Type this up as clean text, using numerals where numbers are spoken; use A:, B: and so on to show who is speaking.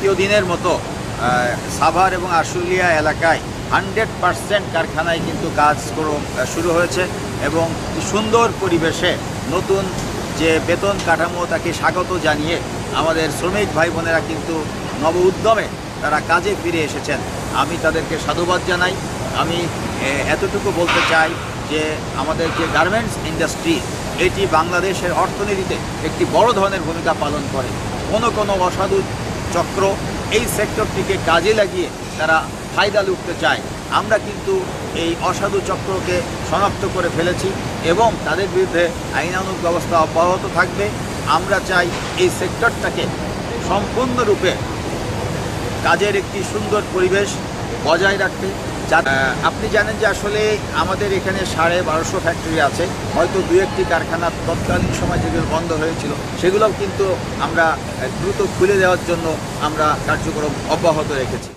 A: দ্বিতীয় দিনের মতো সাভার এবং আশুলিয়া এলাকায় 100% কারখানায় কিন্তু কাজ শুরু হয়েছে এবং সুন্দর পরিবেশে নতুন যে বেতন কাঠামো তাকে স্বাগত জানিয়ে আমাদের শ্রমিক ভাই বোনেরা কিন্তু নব উদ্যমে তারা কাজে ফিরে এসেছেন। আমি তাদেরকে সাধুবাদ জানাই। আমি এতটুকু বলতে চাই যে আমাদের যে গার্মেন্টস ইন্ডাস্ট্রি এটি বাংলাদেশের অর্থনীতিতে একটি বড় ধরনের ভূমিকা পালন করে। কোনো অসাধু চক্র এই সেক্টরটিকে কাজে লাগিয়ে তারা ফায়দা লুটতে চায়। আমরা কিন্তু এই অসাধু চক্রকে শনাক্ত করে ফেলেছি এবং তাদের বিরুদ্ধে আইনানুগ ব্যবস্থা অব্যাহত থাকবে। আমরা চাই এই সেক্টরটাকে সম্পূর্ণরূপে কাজের একটি সুন্দর পরিবেশ বজায় রাখতে। আপনি জানেন যে আসলে আমাদের এখানে 1250 ফ্যাক্টরি আছে, হয়তো 2-1টি কারখানা তৎকালীন সময় যেগুলো বন্ধ হয়েছিল সেগুলোও কিন্তু আমরা দ্রুত খুলে দেওয়ার জন্য আমরা কার্যক্রম অব্যাহত রেখেছি।